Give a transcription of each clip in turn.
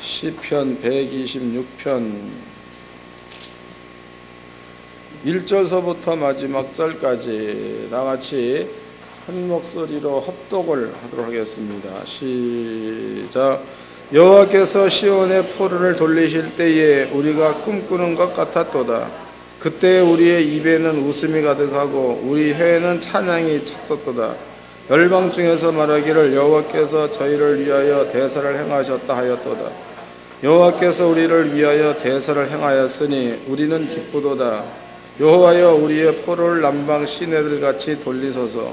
시편 126편 1절서부터 마지막 절까지 나같이 한 목소리로 합독을 하도록 하겠습니다. 시작. 여호와께서 시온의 포로를 돌리실 때에 우리가 꿈꾸는 것 같았도다. 그때 우리의 입에는 웃음이 가득하고 우리 혀에는 찬양이 찼었도다. 열방 중에서 말하기를 여호와께서 저희를 위하여 대사를 행하셨다 하였도다. 여호와께서 우리를 위하여 대사를 행하였으니 우리는 기쁘도다. 여호와여 우리의 포로를 남방 시내들같이 돌리소서.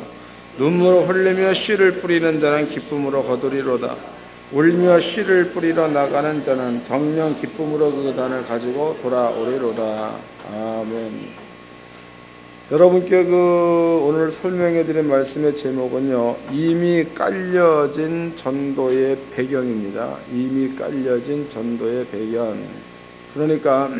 눈물을 흘리며 씨를 뿌리는 자는 기쁨으로 거두리로다. 울며 씨를 뿌리러 나가는 자는 정녕 기쁨으로 그 단을 가지고 돌아오리로다. 아멘. 여러분께 오늘 설명해 드린 말씀의 제목은요, 이미 깔려진 전도의 배경입니다. 이미 깔려진 전도의 배경. 그러니까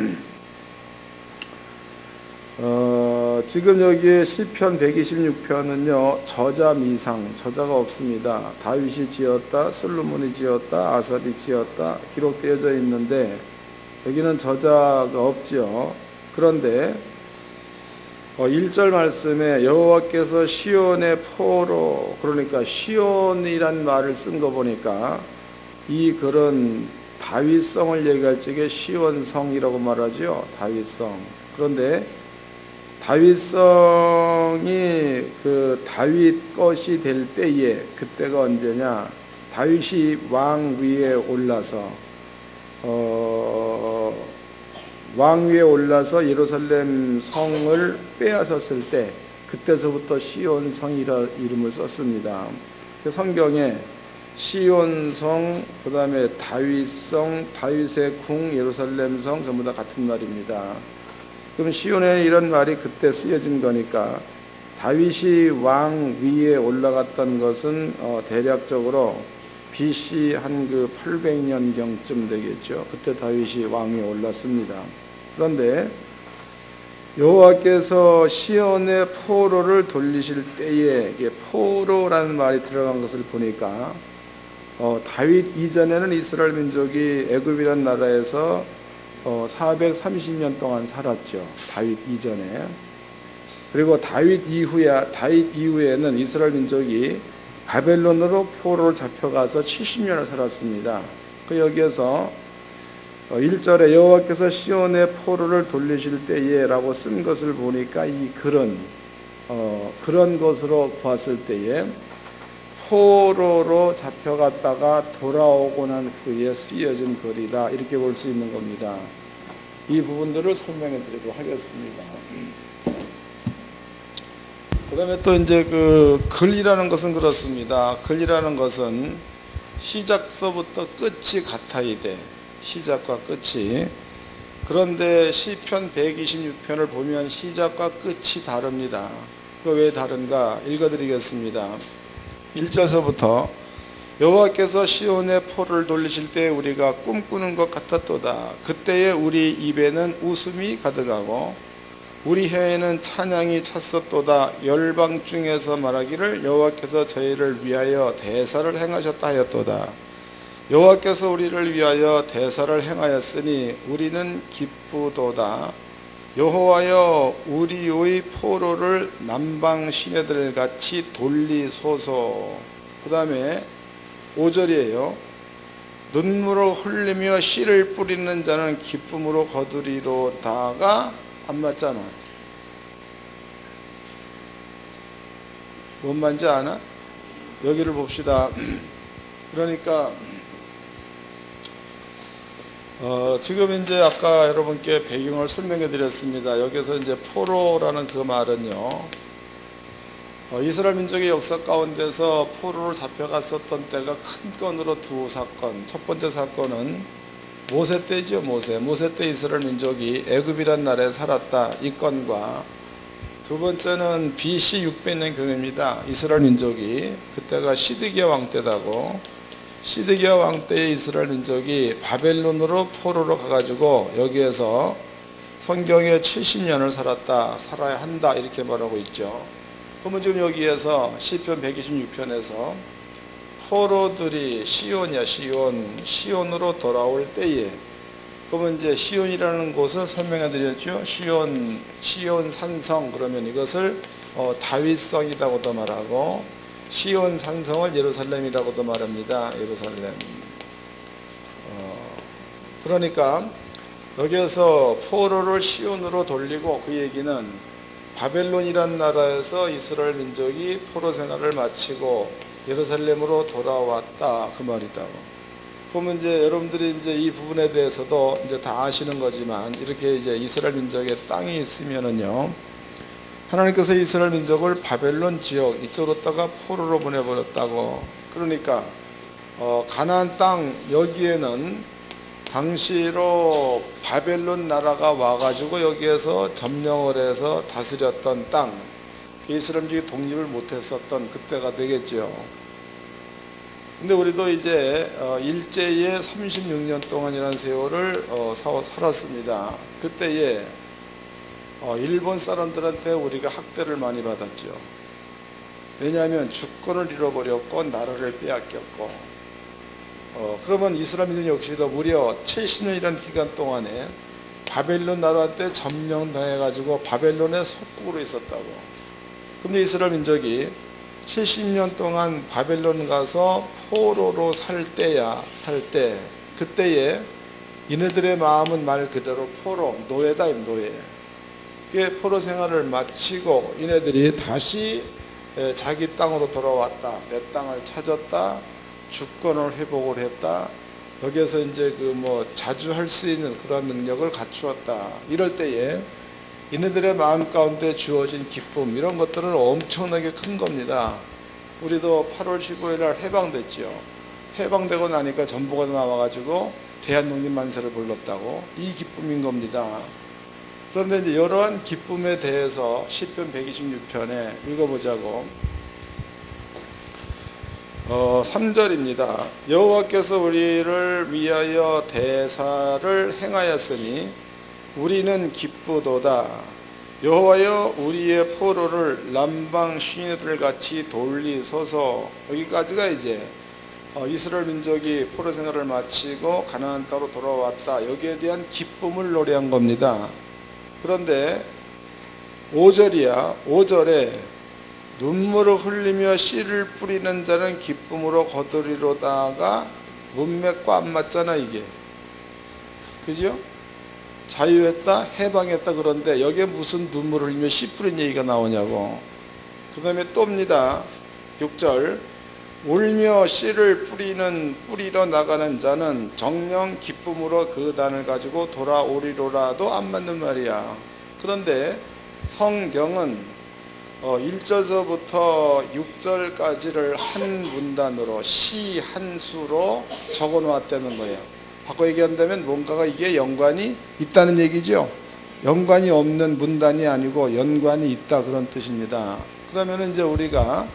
지금 여기 시편 126편은요 저자 미상, 저자가 없습니다. 다윗이 지었다, 솔로몬이 지었다, 아삽이 지었다 기록되어져 있는데 여기는 저자가 없죠. 그런데 1절 말씀에 여호와께서 시온의 포로, 그러니까 시온이란 말을 쓴 거 보니까 이 글은 다윗성을 얘기할 적에 시온성이라고 말하죠. 다윗성. 그런데 다윗성이 다윗 것이 될 때에, 그때가 언제냐, 다윗이 왕 위에 올라서 예루살렘 성을 빼앗았을 때, 그때서부터 시온성이라 이름을 썼습니다. 성경에 시온성, 그 다음에 다윗성, 다윗의 궁, 예루살렘성 전부 다 같은 말입니다. 그럼 시온에 이런 말이 그때 쓰여진 거니까 다윗이 왕 위에 올라갔던 것은 대략적으로 BC 한 800년경쯤 되겠죠. 그때 다윗이 왕 위에 올랐습니다. 그런데 여호와께서 시온의 포로를 돌리실 때에, 이게 포로라는 말이 들어간 것을 보니까 다윗 이전에는 이스라엘 민족이 애굽이라는 나라에서 430년 동안 살았죠. 다윗 이전에. 그리고 다윗 이후에는 이스라엘 민족이 바벨론으로 포로를 잡혀가서 70년을 살았습니다. 여기에서 1절에 여호와께서 시온의 포로를 돌리실 때에 라고 쓴 것을 보니까 이 글은 그런 것으로 봤을 때에 포로로 잡혀갔다가 돌아오고 난 후에 쓰여진 글이다, 이렇게 볼 수 있는 겁니다. 이 부분들을 설명해 드리도록 하겠습니다. 그 다음에 또 이제 글이라는 것은 그렇습니다. 글이라는 것은 시작서부터 끝이 같아야 돼. 시작과 끝이. 그런데 시편 126편을 보면 시작과 끝이 다릅니다. 왜 다른가 읽어드리겠습니다. 1절서부터 여호와께서 시온의 포로를 돌리실 때 우리가 꿈꾸는 것 같았도다. 그때에 우리 입에는 웃음이 가득하고 우리 혀에는 찬양이 찼었도다. 열방 중에서 말하기를 여호와께서 저희를 위하여 대사를 행하셨다 하였도다. 여호와께서 우리를 위하여 대사를 행하였으니 우리는 기쁘도다. 여호와여 우리의 포로를 남방 시내들같이 돌리소서. 그 다음에 5절이에요. 눈물을 흘리며 씨를 뿌리는 자는 기쁨으로 거두리로다가 안 맞잖아. 뭔 말인지 아나? 여기를 봅시다. 그러니까 지금 이제 아까 여러분께 배경을 설명해 드렸습니다. 여기서 이제 포로라는 그 말은요, 이스라엘 민족의 역사 가운데서 포로를 잡혀갔었던 때가 큰 건으로 두 사건. 첫 번째 사건은 모세 때죠. 모세 때 이스라엘 민족이 애굽이란 나라에 살았다, 이 건과, 두 번째는 BC 600년경입니다. 이스라엘 민족이, 그때가 시드기야 왕 때다고, 시드기야 왕 때의 이스라엘 민족이 바벨론으로 포로로 가가지고 여기에서 성경에 70년을 살아야 한다, 이렇게 말하고 있죠. 그러면 지금 여기에서 시편 126편에서 포로들이 시온으로 돌아올 때에, 그러면 이제 시온이라는 곳은 설명해 드렸죠. 시온 산성, 그러면 이것을 다윗성이라고도 말하고, 시온 산성을 예루살렘이라고도 말합니다. 예루살렘. 그러니까 여기에서 포로를 시온으로 돌리고, 그 얘기는 바벨론이란 나라에서 이스라엘 민족이 포로 생활을 마치고 예루살렘으로 돌아왔다, 그 말이다고. 그러면 이제 여러분들이 이제 이 부분에 대해서도 이제 다 아시는 거지만, 이렇게 이제 이스라엘 민족의 땅이 있으면은요, 하나님께서 이스라엘 민족을 바벨론 지역 이쪽으로다가 포로로 보내버렸다고. 그러니까 가나안 땅 여기에는 당시로 바벨론 나라가 와가지고 여기에서 점령을 해서 다스렸던 땅, 이스라엘 민족이 독립을 못했었던 그때가 되겠죠. 근데 우리도 이제 일제에 36년 동안이라는 세월을 살았습니다. 그때에 일본 사람들한테 우리가 학대를 많이 받았죠. 왜냐하면 주권을 잃어버렸고 나라를 빼앗겼고, 그러면 이스라엘 민족 역시도 무려 70년이라는 기간 동안에 바벨론 나라한테 점령당해가지고 바벨론의 속국으로 있었다고. 근데 이스라엘 민족이 70년 동안 바벨론 가서 포로로 살 때, 그때에 이네들의 마음은 말 그대로 포로, 노예다, 노예. 그 포로 생활을 마치고 이네들이 다시 자기 땅으로 돌아왔다, 내 땅을 찾았다, 주권을 회복을 했다, 여기에서 이제 자주 할 수 있는 그런 능력을 갖추었다. 이럴 때에 이네들의 마음 가운데 주어진 기쁨, 이런 것들은 엄청나게 큰 겁니다. 우리도 8월 15일 날 해방됐죠. 해방되고 나니까 전보가 나와가지고 대한독립만세를 불렀다고. 이 기쁨인 겁니다. 그런데 이제 이러한 기쁨에 대해서 시편 126편에 읽어보자고. 3절입니다. 여호와께서 우리를 위하여 대사를 행하였으니 우리는 기쁘도다. 여호와여 우리의 포로를 남방 시내들 같이 돌리소서. 여기까지가 이제 이스라엘 민족이 포로 생활을 마치고 가나안 땅으로 돌아왔다, 여기에 대한 기쁨을 노래한 겁니다. 그런데 5절이야. 5절에 눈물을 흘리며 씨를 뿌리는 자는 기쁨으로 거두리로다가 문맥과 안 맞잖아 이게. 그죠? 자유했다, 해방했다. 그런데 여기에 무슨 눈물을 흘리며 씨 뿌린 얘기가 나오냐고. 그 다음에 또입니다. 6절 울며 씨를 뿌리러 나가는 자는 정령 기쁨으로 그 단을 가지고 돌아오리로라도 안 맞는 말이야. 그런데 성경은 1절서부터 6절까지를 한 문단으로 시 한 수로 적어 놓았다는 거예요. 바꿔 얘기한다면 뭔가가 이게 연관이 있다는 얘기죠. 연관이 없는 문단이 아니고 연관이 있다, 그런 뜻입니다. 그러면 이제 우리가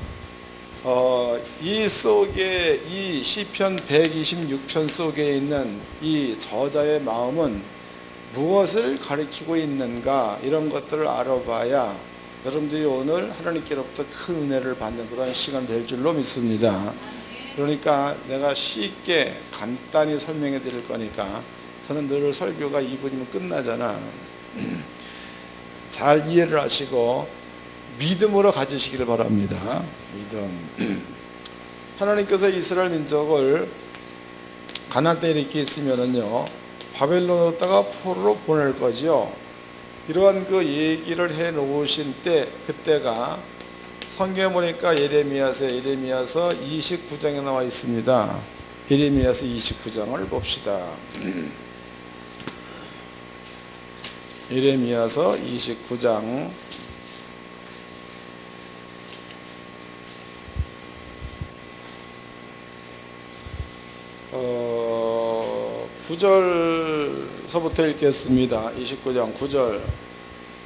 이 속에, 이 시편 126편 속에 있는 이 저자의 마음은 무엇을 가리키고 있는가, 이런 것들을 알아봐야 여러분들이 오늘 하나님께로부터 큰 은혜를 받는 그런 시간 될 줄로 믿습니다. 그러니까 내가 쉽게 간단히 설명해 드릴 거니까, 저는 늘 설교가 2분이면 끝나잖아. 잘 이해를 하시고 믿음으로 가지시기를 바랍니다. 믿음. 하나님께서 이스라엘 민족을 가나안 땅에 이렇게 있으면은요, 바벨론으로다가 포로로 보낼 거죠. 이러한 그 얘기를 해 놓으신 때, 그때가 성경에 보니까 예레미야서 29장에 나와 있습니다. 예레미야서 29장을 봅시다. 예레미야서 29장 9절서부터 읽겠습니다. 29장 9절.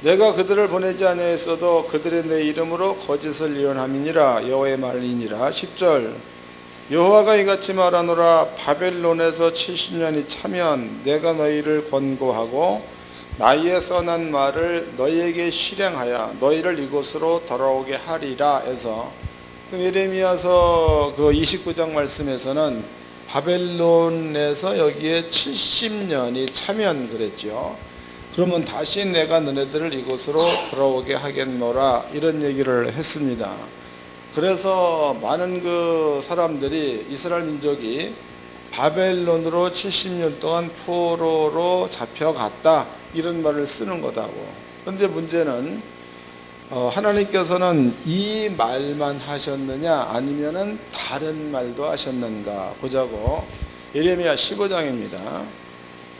내가 그들을 보내지 아니하였어도 그들의 내 이름으로 거짓을 예언함이니라, 여호와의 말이니라. 10절. 여호와가 이같이 말하노라. 바벨론에서 70년이 차면 내가 너희를 권고하고 나의 써난 말을 너희에게 실행하여 너희를 이곳으로 돌아오게 하리라 해서, 그럼 예레미야서 그 29장 말씀에서는 바벨론에서 여기에 70년이 차면 그랬죠. 그러면 다시 내가 너네들을 이곳으로 돌아오게 하겠노라, 이런 얘기를 했습니다. 그래서 많은 그 사람들이 이스라엘 민족이 바벨론으로 70년 동안 포로로 잡혀갔다, 이런 말을 쓰는 거다고. 그런데 문제는 하나님께서는 이 말만 하셨느냐 아니면은 다른 말도 하셨는가 보자고. 예레미야 15장입니다.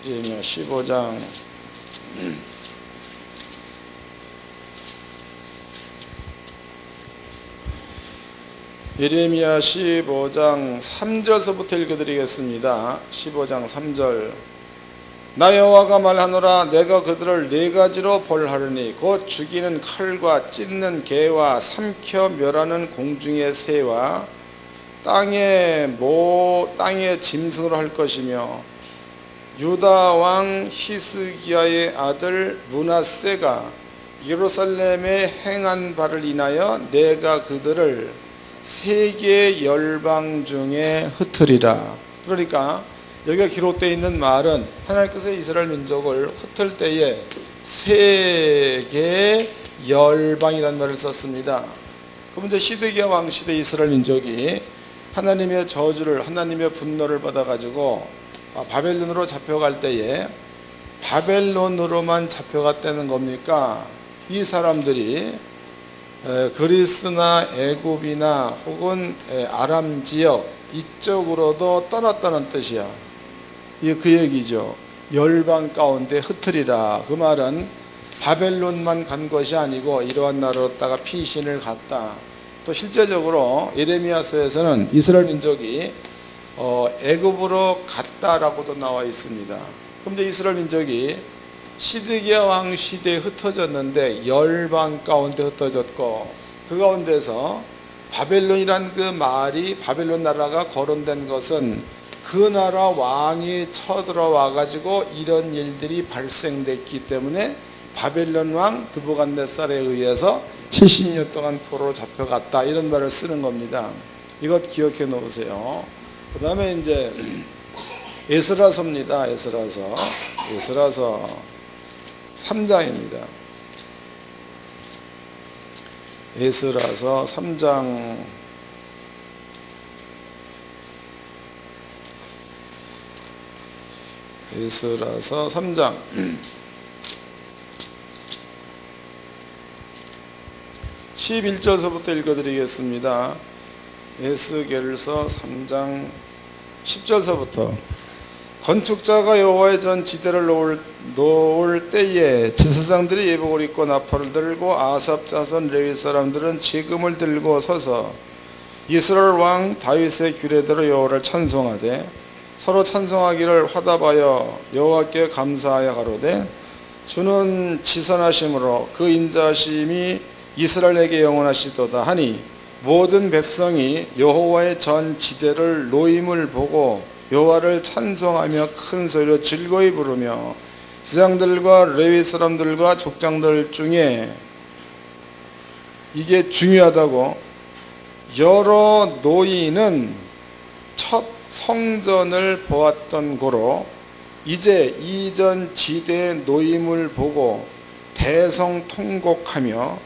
예레미야 15장 예레미야 15장 3절서부터 읽어드리겠습니다. 15장 3절. 나 여호와가 말하노라. 내가 그들을 네 가지로 벌하리니 곧 죽이는 칼과 찢는 개와 삼켜 멸하는 공중의 새와 땅의 짐승으로 할 것이며, 유다 왕 히스기야의 아들 므낫세가 예루살렘에 행한 바를 인하여 내가 그들을 세계 열방 중에 흩으리라. 그러니까 여기가 기록되어 있는 말은 하나님께서 이스라엘 민족을 흩을 때에 세계 열방이라는 말을 썼습니다. 그럼 이제 시드기야 왕 시대 이스라엘 민족이 하나님의 저주를, 하나님의 분노를 받아가지고 바벨론으로 잡혀갈 때에 바벨론으로만 잡혀갔다는 겁니까? 이 사람들이 그리스나 애굽이나 혹은 아람 지역 이쪽으로도 떠났다는 뜻이야. 이게 그 얘기죠. 열방 가운데 흩으리라. 그 말은 바벨론만 간 것이 아니고 이러한 나라로다가 피신을 갔다. 또 실제적으로 예레미야서에서는 이스라엘 민족이 애굽으로 갔다라고도 나와 있습니다. 그런데 이스라엘 민족이 시드기야 왕 시대에 흩어졌는데 열방 가운데 흩어졌고, 그 가운데서 바벨론이란 그 말이, 바벨론 나라가 거론된 것은 그 나라 왕이 쳐들어와 가지고 이런 일들이 발생됐기 때문에 바벨론 왕 드부갓네살에 의해서 70년 동안 포로로 잡혀갔다, 이런 말을 쓰는 겁니다. 이것 기억해 놓으세요. 그 다음에 이제 에스라서입니다. 에스라서 3장입니다. 에스라서 3장 에스라서 3장 11절서부터 읽어드리겠습니다. 에스겔서 3장 10절서부터. 건축자가 여호와의 전 지대를 놓을 때에 지사장들이 예복을 입고 나팔을 들고 아삽 자손 레위 사람들은 지금을 들고 서서 이스라엘 왕 다윗의 규례대로 여호와를 찬송하되 서로 찬송하기를 화답하여 여호와께 감사하여 가로되 주는 지선하심으로 그 인자하심이 이스라엘에게 영원하시도다 하니 모든 백성이 여호와의 전 지대를 놓임을 보고 여호와를 찬송하며 큰 소리로 즐거이 부르며 지장들과 레위 사람들과 족장들 중에, 이게 중요하다고, 여러 노인은 첫 성전을 보았던 고로 이제 이전 지대의 노임을 보고 대성통곡하며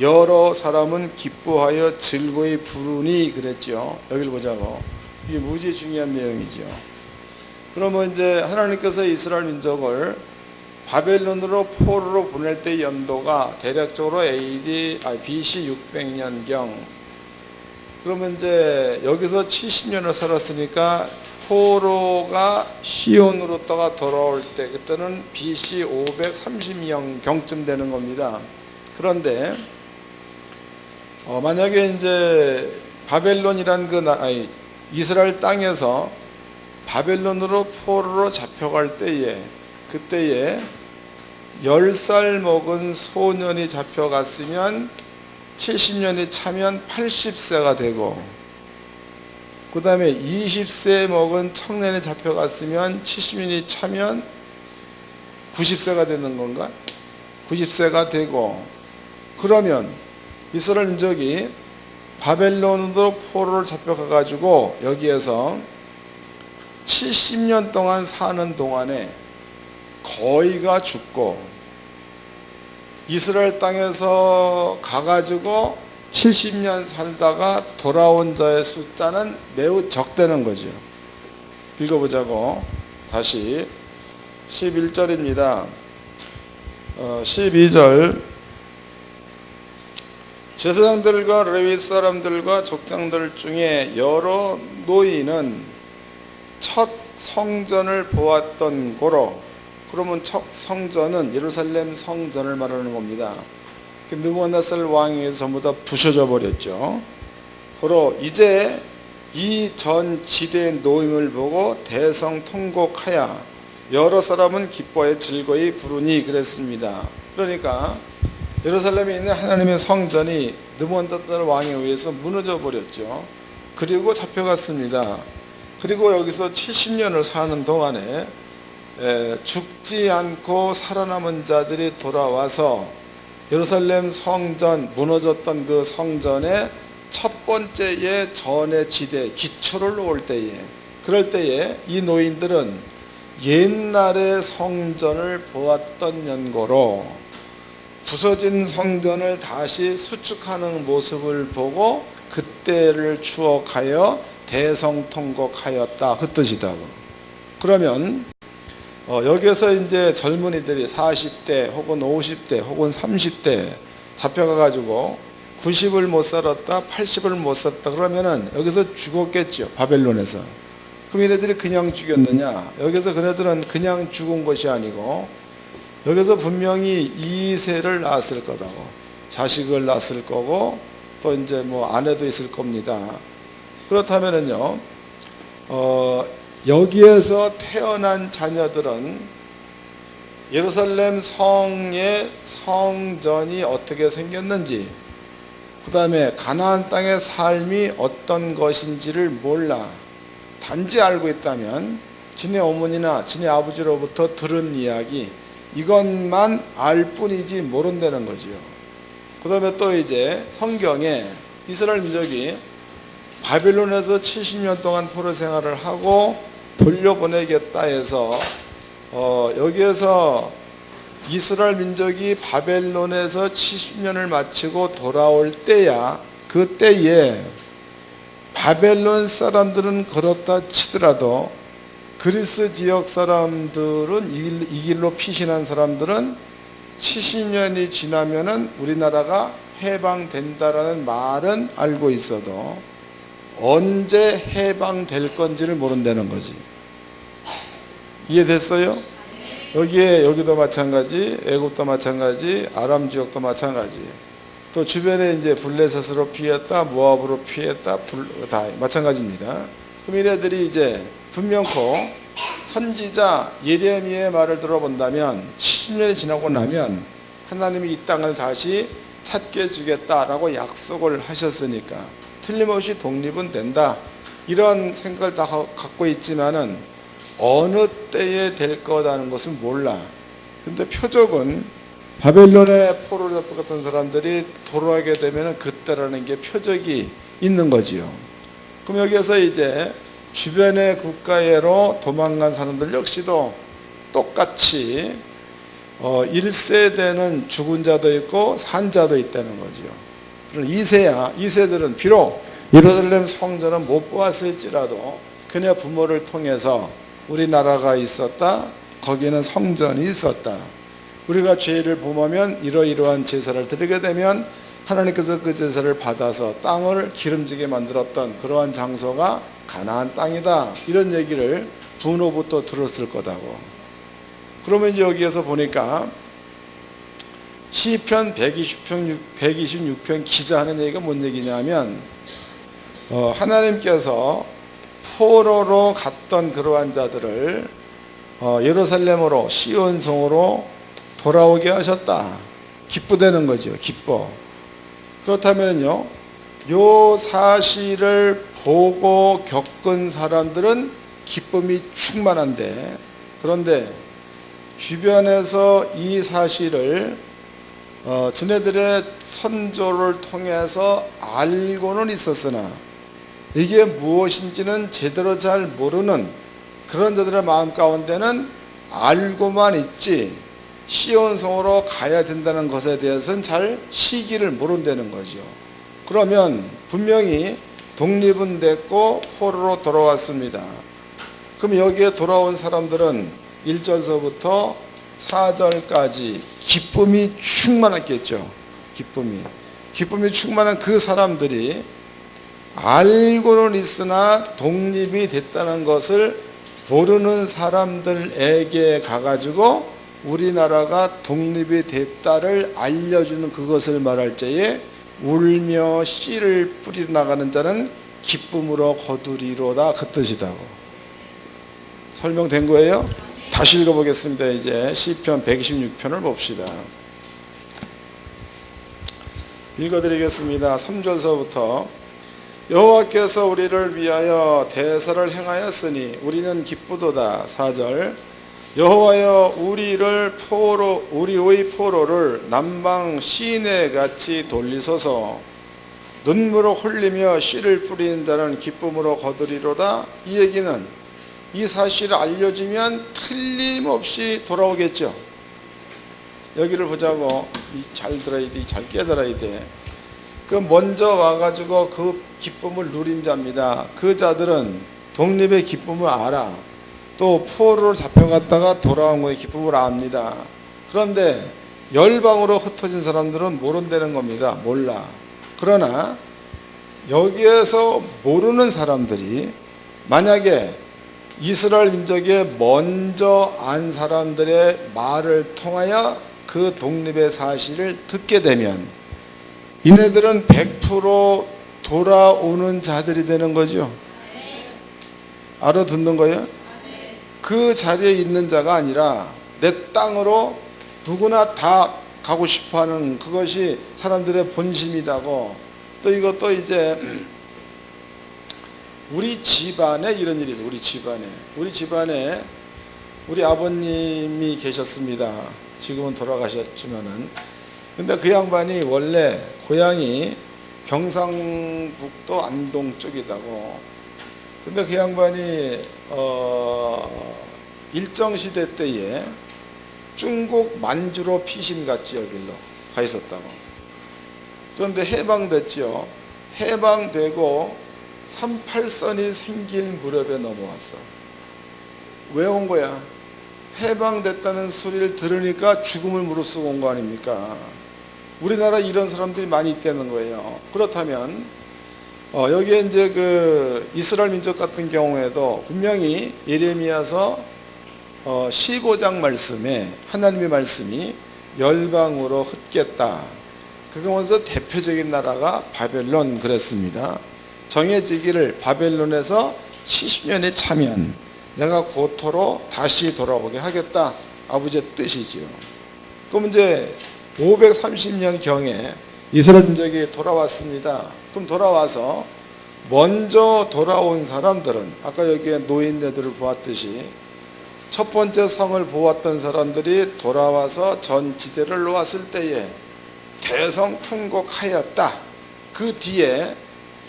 여러 사람은 기뻐하여 즐거이 부르니 그랬죠. 여기를 보자고. 이게 무지 중요한 내용이죠. 그러면 이제 하나님께서 이스라엘 민족을 바벨론으로 포로로 보낼 때 연도가 대략적으로 BC 600년경. 그러면 이제 여기서 70년을 살았으니까 포로가 시온으로 돌아올 때, 그때는 BC 530년경쯤 되는 겁니다. 그런데 만약에 이제 바벨론이란 이스라엘 땅에서 바벨론으로 포로로 잡혀갈 때에, 그때에 10살 먹은 소년이 잡혀갔으면 70년이 차면 80세가 되고, 그 다음에 20세 먹은 청년이 잡혀갔으면 70년이 차면 90세가 되는 건가? 90세가 되고, 그러면 이스라엘 민족이 바벨론으로 포로를 잡혀가 가지고 여기에서 70년 동안 사는 동안에 거의가 죽고, 이스라엘 땅에서 가가지고 70년 살다가 돌아온 자의 숫자는 매우 적다는 거죠. 읽어보자고. 다시 11절입니다. 12절. 제사장들과 레위 사람들과 족장들 중에 여러 노인은 첫 성전을 보았던 고로, 그러면 첫 성전은 예루살렘 성전을 말하는 겁니다. 느부갓네살 왕에 의해서 전부 다 부셔져 버렸죠. 고로 이제 이 전 지대의 노임을 보고 대성통곡하여 여러 사람은 기뻐해 즐거이 부르니 그랬습니다. 그러니까 예루살렘에 있는 하나님의 성전이 느부갓네살 왕에 의해서 무너져 버렸죠. 그리고 잡혀갔습니다. 그리고 여기서 70년을 사는 동안에 죽지 않고 살아남은 자들이 돌아와서 예루살렘 성전, 무너졌던 그 성전의 첫 번째의 전의 지대, 기초를 놓을 때에, 그럴 때에 이 노인들은 옛날의 성전을 보았던 연고로 부서진 성전을 다시 수축하는 모습을 보고 그때를 추억하여 대성통곡하였다, 그 뜻이다고. 그러면 여기에서 이제 젊은이들이 40대 혹은 50대 혹은 30대 잡혀가 가지고 90을 못 살았다, 80을 못 살았다 그러면은 여기서 죽었겠죠, 바벨론에서. 그럼 얘네들이 그냥 죽였느냐? 여기서 그네들은 그냥 죽은 것이 아니고 여기서 분명히 2세를 낳았을 거다고, 자식을 낳았을 거고 또 이제 뭐 아내도 있을 겁니다. 그렇다면은요, 여기에서 태어난 자녀들은 예루살렘 성의 성전이 어떻게 생겼는지, 그 다음에 가나안 땅의 삶이 어떤 것인지를 몰라. 단지 알고 있다면 지네 어머니나 지네 아버지로부터 들은 이야기, 이것만 알 뿐이지 모른다는 거지요. 그 다음에 또 이제 성경에 이스라엘 민족이 바벨론에서 70년 동안 포로 생활을 하고 돌려보내겠다 해서 여기에서 이스라엘 민족이 바벨론에서 70년을 마치고 돌아올 때야, 그 때에 바벨론 사람들은 그렇다 치더라도 그리스 지역 사람들은, 이 길로 피신한 사람들은 70년이 지나면은 우리나라가 해방된다라는 말은 알고 있어도 언제 해방될 건지를 모른다는 거지. 이해됐어요? 여기도 마찬가지, 애굽도 마찬가지, 아람 지역도 마찬가지. 또 주변에 이제 블레셋으로 피했다, 모압으로 피했다, 다 마찬가지입니다. 그럼 이네들이 이제 분명코 선지자 예레미야의 말을 들어본다면 70년이 지나고 나면 하나님이 이 땅을 다시 찾게 해주겠다라고 약속을 하셨으니까 틀림없이 독립은 된다, 이런 생각을 다 갖고 있지만은 어느 때에 될 거라는 것은 몰라. 근데 표적은 바벨론의 포로로 잡혀갔던 사람들이 돌아오게 되면 그때라는 게 표적이 있는 거지요. 그럼 여기에서 이제 주변의 국가로 도망간 사람들 역시도 똑같이 1세대는 죽은 자도 있고 산 자도 있다는 거지요. 2세들은 비록 예루살렘 성전은 못 보았을지라도 그네 부모를 통해서 우리나라가 있었다, 거기에는 성전이 있었다, 우리가 죄를 범하면 이러이러한 제사를 드리게 되면 하나님께서 그 제사를 받아서 땅을 기름지게 만들었던 그러한 장소가 가나안 땅이다, 이런 얘기를 부모부터 들었을 거다고. 그러면 이제 여기에서 보니까 시편 126편 기자하는 얘기가 뭔 얘기냐면 하나님께서 포로로 갔던 그러한 자들을 예루살렘으로, 시온성으로 돌아오게 하셨다. 기쁘다는 거죠. 기뻐. 그렇다면요, 요 사실을 보고 겪은 사람들은 기쁨이 충만한데, 그런데 주변에서 이 사실을 지네들의 선조를 통해서 알고는 있었으나 이게 무엇인지는 제대로 잘 모르는 그런 자들의 마음 가운데는 알고만 있지 시온성으로 가야 된다는 것에 대해서는 잘 시기를 모른다는 거죠. 그러면 분명히 독립은 됐고 포로로 돌아왔습니다. 그럼 여기에 돌아온 사람들은 1절서부터 4절까지 기쁨이 충만했겠죠. 기쁨이 충만한 그 사람들이 알고는 있으나 독립이 됐다는 것을 모르는 사람들에게 가가지고 우리나라가 독립이 됐다를 알려주는 그것을 말할 때에 울며 씨를 뿌리러 나가는 자는 기쁨으로 거두리로다, 그 뜻이다고. 설명된 거예요? 다시 읽어보겠습니다. 이제 시편 126편을 봅시다. 읽어드리겠습니다. 3절서부터 여호와께서 우리를 위하여 대사를 행하였으니 우리는 기쁘도다. 4절 여호와여 우리의 포로를 남방 시내같이 돌리소서. 눈물로 흘리며 씨를 뿌리는 자는 기쁨으로 거두리로다. 이 얘기는 이 사실을 알려주면 틀림없이 돌아오겠죠. 여기를 보자고. 잘 들어야 돼. 잘 깨달아야 돼. 그 먼저 와가지고 그 기쁨을 누린 자입니다. 그 자들은 독립의 기쁨을 알아. 또 포로로 잡혀갔다가 돌아온 거의 기쁨을 압니다. 그런데 열방으로 흩어진 사람들은 모른다는 겁니다. 몰라. 그러나 여기에서 모르는 사람들이 만약에 이스라엘 민족에 먼저 안 사람들의 말을 통하여 그 독립의 사실을 듣게 되면 이네들은 100% 돌아오는 자들이 되는 거죠. 알아듣는 거예요? 그 자리에 있는 자가 아니라 내 땅으로 누구나 다 가고 싶어하는 그것이 사람들의 본심이다고. 또 이것도 이제 우리 집안에 이런 일이 있어요. 우리 집안에 우리 아버님이 계셨습니다. 지금은 돌아가셨지만은. 근데 그 양반이 원래 고향이 경상북도 안동 쪽이다고. 근데 그 양반이 일정시대 때에 중국 만주로 피신갔지. 여길로 가 있었다고. 그런데 해방됐지요. 해방되고 38선이 생길 무렵에 넘어왔어. 왜 온 거야? 해방됐다는 소리를 들으니까 죽음을 무릅쓰고 온 거 아닙니까? 우리나라 이런 사람들이 많이 있다는 거예요. 그렇다면 여기에 이제 그 이스라엘 민족 같은 경우에도 분명히 예레미야서 15장 말씀에 하나님의 말씀이 열방으로 흩겠다. 그 가운데서 대표적인 나라가 바벨론 그랬습니다. 정해지기를 바벨론에서 70년이 차면 내가 고토로 다시 돌아오게 하겠다. 아버지의 뜻이지요. 그럼 이제 530년 경에 이스라엘 민족이 돌아왔습니다. 그럼 돌아와서 먼저 돌아온 사람들은 아까 여기에 노인네들을 보았듯이 첫 번째 성을 보았던 사람들이 돌아와서 전 지대를 놓았을 때에 대성통곡하였다. 그 뒤에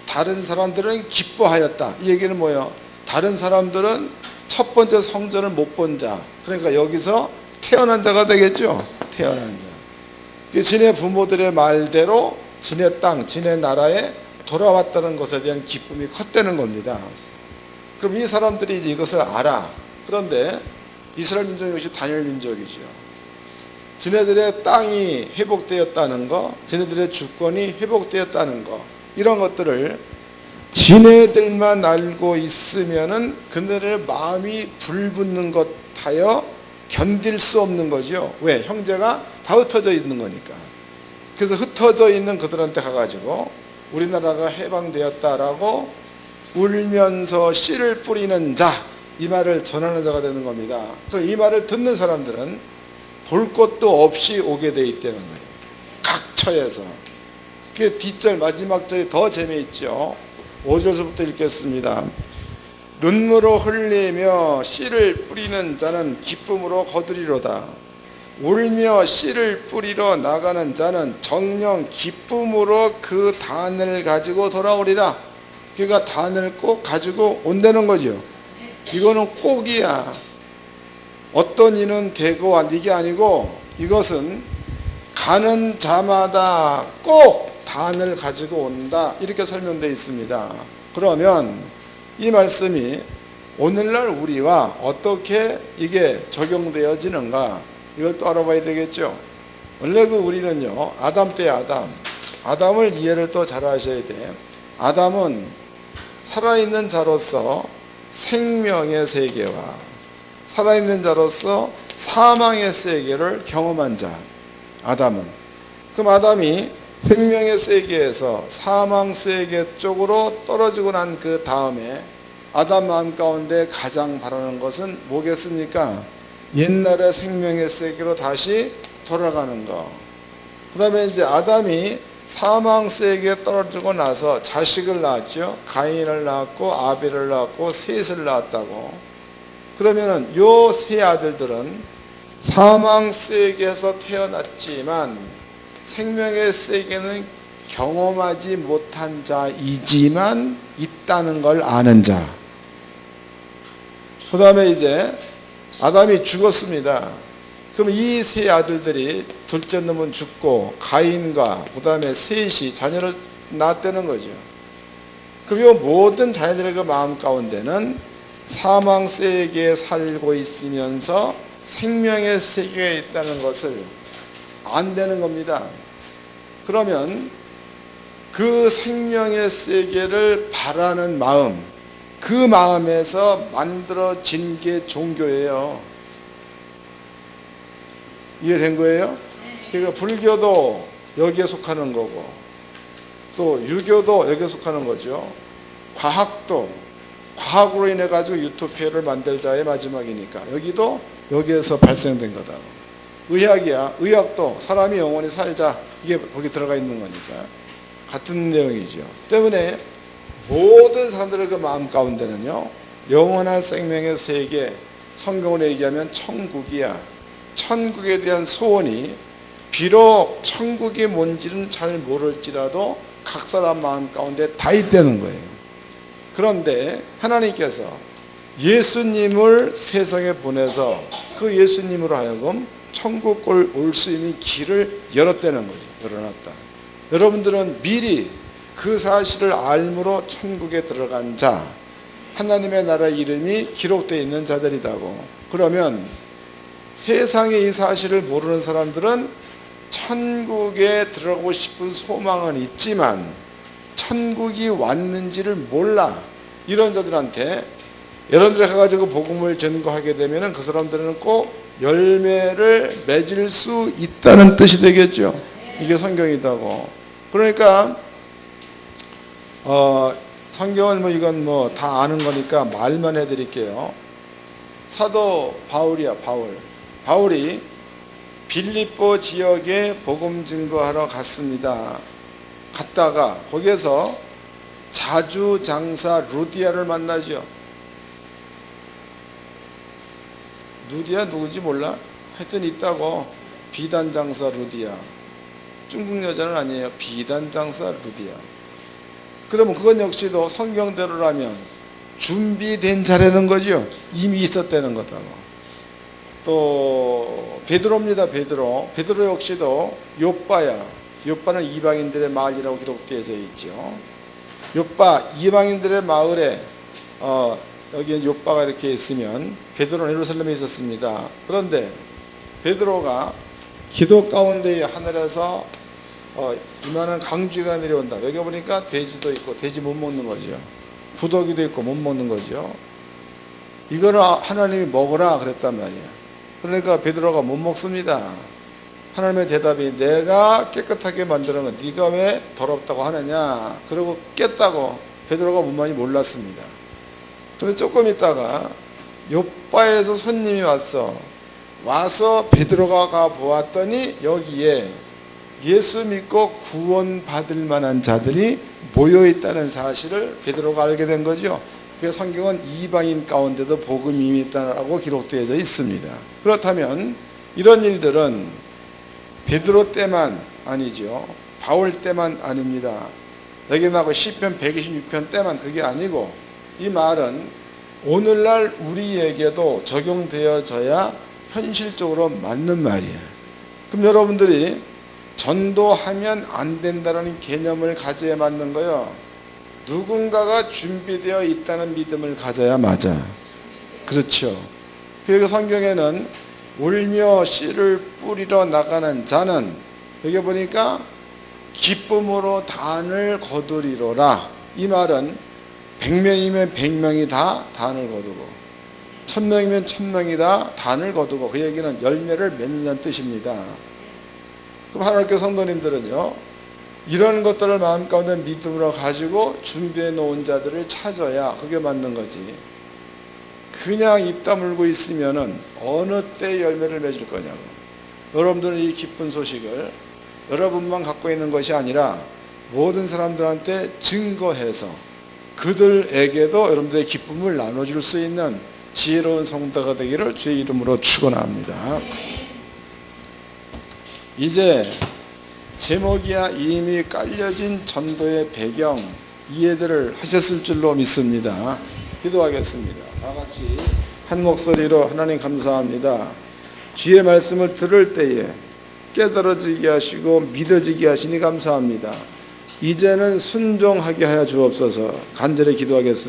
다른 사람들은 기뻐하였다. 이 얘기는 뭐예요? 다른 사람들은 첫 번째 성전을 못 본 자. 그러니까 여기서 태어난 자가 되겠죠. 태어난 자. 지네 부모들의 말대로 지네 땅, 지네 나라에 돌아왔다는 것에 대한 기쁨이 컸다는 겁니다. 그럼 이 사람들이 이제 이것을 알아. 그런데 이스라엘 민족이 역시 단일 민족이죠. 지네들의 땅이 회복되었다는 거, 지네들의 주권이 회복되었다는 거, 이런 것들을 지네들만 알고 있으면은 그들의 마음이 불붙는 것 하여 견딜 수 없는 거죠. 왜? 형제가 다 흩어져 있는 거니까. 그래서 흩어져 있는 그들한테 가가지고 우리나라가 해방되었다라고 울면서 씨를 뿌리는 자, 이 말을 전하는 자가 되는 겁니다. 그래서 이 말을 듣는 사람들은 볼 것도 없이 오게 돼 있다는 거예요. 각 처에서. 그 뒷절 마지막 절이 더 재미있죠. 5절서부터 읽겠습니다. 눈물로 흘리며 씨를 뿌리는 자는 기쁨으로 거두리로다. 울며 씨를 뿌리러 나가는 자는 정녕 기쁨으로 그 단을 가지고 돌아오리라. 그러니까 단을 꼭 가지고 온다는 거죠. 이거는 꼭이야. 어떤 이는 되고 이게 아니고 이것은 가는 자마다 꼭 단을 가지고 온다. 이렇게 설명되어 있습니다. 그러면 이 말씀이 오늘날 우리와 어떻게 이게 적용되어지는가, 이걸 또 알아봐야 되겠죠. 원래 우리는요, 아담 때 아담을 이해를 또 잘 하셔야 돼. 아담은 살아있는 자로서 생명의 세계와 살아있는 자로서 사망의 세계를 경험한 자, 아담은. 그럼 아담이 생명의 세계에서 사망 세계 쪽으로 떨어지고 난 그 다음에 아담 마음 가운데 가장 바라는 것은 뭐겠습니까? 옛날의 생명의 세계로 다시 돌아가는 거. 그 다음에 이제 아담이 사망 세계에 떨어지고 나서 자식을 낳았죠. 가인을 낳았고 아벨을 낳았고 셋을 낳았다고. 그러면은 요 세 아들들은 사망 세계에서 태어났지만 생명의 세계는 경험하지 못한 자이지만 있다는 걸 아는 자. 그 다음에 이제 아담이 죽었습니다. 그럼 이 세 아들들이 둘째 놈은 죽고 가인과 그 다음에 셋이 자녀를 낳았다는 거죠. 그럼 이 모든 자녀들의 그 마음 가운데는 사망 세계에 살고 있으면서 생명의 세계에 있다는 것을 안다는 겁니다. 그러면 그 생명의 세계를 바라는 마음, 그 마음에서 만들어진 게 종교예요. 이해된 거예요? 그러니까 불교도 여기에 속하는 거고 또 유교도 여기에 속하는 거죠. 과학도 과학으로 인해 가지고 유토피아를 만들 자의 마지막이니까 여기도 여기에서 발생된 거다. 의학이야. 의학도 사람이 영원히 살자, 이게 거기 들어가 있는 거니까 같은 내용이죠. 때문에 모든 사람들의 그 마음 가운데는요, 영원한 생명의 세계, 성경으로 얘기하면 천국이야. 천국에 대한 소원이, 비록 천국이 뭔지는 잘 모를지라도 각 사람 마음 가운데 다 있다는 거예요. 그런데 하나님께서 예수님을 세상에 보내서 그 예수님으로 하여금 천국 올 수 있는 길을 열었다는 거죠. 열어놨다. 여러분들은 미리 그 사실을 알므로 천국에 들어간 자, 하나님의 나라 이름이 기록되어 있는 자들이다고. 그러면 세상에 이 사실을 모르는 사람들은 천국에 들어가고 싶은 소망은 있지만 천국이 왔는지를 몰라. 이런 자들한테 여러분들이 가가지고 복음을 전거하게 되면 그 사람들은 꼭 열매를 맺을 수 있다는 뜻이 되겠죠. 이게 성경이다고. 그러니까 성경을 이건 다 아는 거니까 말만 해드릴게요. 사도 바울이야. 바울이 빌립보 지역에 복음 증거하러 갔습니다. 갔다가 거기에서 자주장사 루디아를 만나죠. 루디아 누군지 몰라? 하여튼 있다고. 비단장사 루디아. 중국 여자는 아니에요. 비단장사 루디아. 그러면 그건 역시도 성경대로라면 준비된 자라는 거죠. 이미 있었다는 거다고. 또 베드로입니다. 베드로 역시도 욥바야. 욥바는 이방인들의 마을이라고 기록되어져 있죠. 욥바, 이방인들의 마을에 여기에 욥바가 이렇게 있으면 베드로는 예루살렘에 있었습니다. 그런데 베드로가 기도 가운데 하늘에서 이만한 강쥐가 내려온다. 여기 보니까 돼지도 있고 돼지 못 먹는 거죠. 구더기도 있고 못 먹는 거죠. 이거를 하나님이 먹으라 그랬단 말이야. 그러니까 베드로가 못 먹습니다. 하나님의 대답이 내가 깨끗하게 만드는 건 네가 왜 더럽다고 하느냐. 그러고 깼다고 베드로가 뭔 말인지 몰랐습니다. 그런데 조금 있다가 욥바에서 손님이 와서 베드로가 가 보았더니 여기에 예수 믿고 구원받을 만한 자들이 모여있다는 사실을 베드로가 알게 된 거죠. 그래서 성경은 이방인 가운데도 복음이 있다고 기록되어져 있습니다. 그렇다면 이런 일들은 베드로 때만 아니죠. 바울 때만 아닙니다. 여기 나고 시편 126편 때만 그게 아니고 이 말은 오늘날 우리에게도 적용되어져야 현실적으로 맞는 말이에요. 그럼 여러분들이 전도하면 안 된다는 개념을 가져야 맞는 거요. 누군가가 준비되어 있다는 믿음을 가져야 맞아. 그렇죠. 그리고 성경에는 울며 씨를 뿌리러 나가는 자는 여기 보니까 기쁨으로 단을 거두리로라. 이 말은 100명이면 100명이 다 단을 거두고 1000명이면 1000명이 다 단을 거두고 그 얘기는 열매를 맺는 뜻입니다. 그럼 하나님께 성도님들은요 이런 것들을 마음 가운데 믿음으로 가지고 준비해 놓은 자들을 찾아야 그게 맞는 거지. 그냥 입 다물고 있으면은 어느 때 열매를 맺을 거냐고. 여러분들은 이 기쁜 소식을 여러분만 갖고 있는 것이 아니라 모든 사람들한테 증거해서 그들에게도 여러분들의 기쁨을 나눠줄 수 있는 지혜로운 성도가 되기를 주의 이름으로 축원합니다. 이제 제목이야 이미 깔려진 전도의 배경 이해들을 하셨을 줄로 믿습니다. 기도하겠습니다. 다 같이 한 목소리로 하나님 감사합니다. 주의 말씀을 들을 때에 깨달아지게 하시고 믿어지게 하시니 감사합니다. 이제는 순종하게 하여 주옵소서. 간절히 기도하겠습니다.